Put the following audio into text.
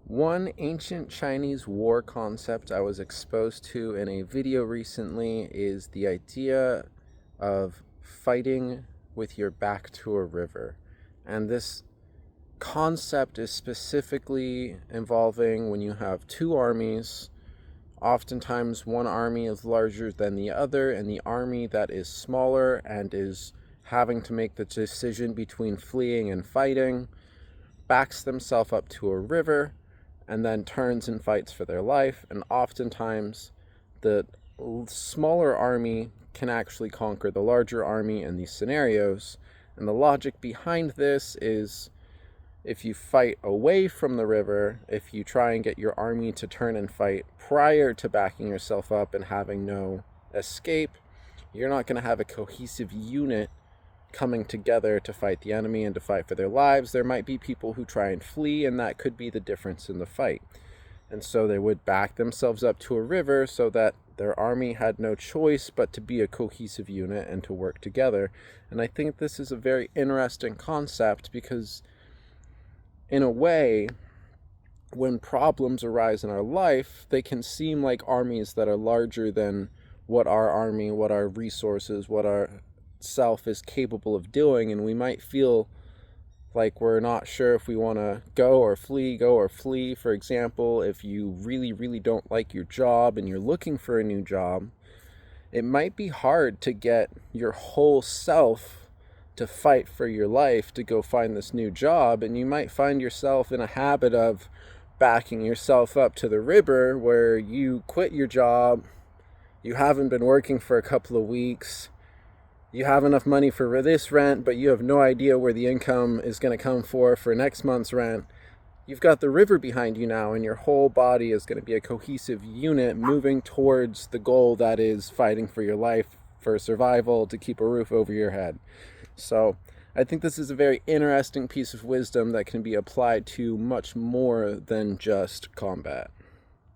One ancient Chinese war concept I was exposed to in a video recently is the idea of fighting with your back to a river. And this concept is specifically involving when you have two armies. Oftentimes, one army is larger than the other, and the army that is smaller and is having to make the decision between fleeing and fighting backs themselves up to a river and then turns and fights for their life. And oftentimes, the smaller army can actually conquer the larger army in these scenarios. And the logic behind this is if you fight away from the river, if you try and get your army to turn and fight prior to backing yourself up and having no escape, you're not going to have a cohesive unit coming together to fight the enemy and to fight for their lives. There might be people who try and flee, and that could be the difference in the fight. And so they would back themselves up to a river so that their army had no choice but to be a cohesive unit and to work together. And I think this is a very interesting concept because, in a way, when problems arise in our life, they can seem like armies that are larger than what our army, what our resources, what our self is capable of doing, and we might feel like we're not sure if we want to go or flee. For example, if you really don't like your job and you're looking for a new job, it might be hard to get your whole self to fight for your life to go find this new job, and you might find yourself in a habit of backing yourself up to the river where you quit your job, you haven't been working for a couple of weeks, you have enough money for this rent, but you have no idea where the income is going to come for next month's rent. You've got the river behind you now, and your whole body is going to be a cohesive unit moving towards the goal that is fighting for your life, for survival, to keep a roof over your head. So I think this is a very interesting piece of wisdom that can be applied to much more than just combat.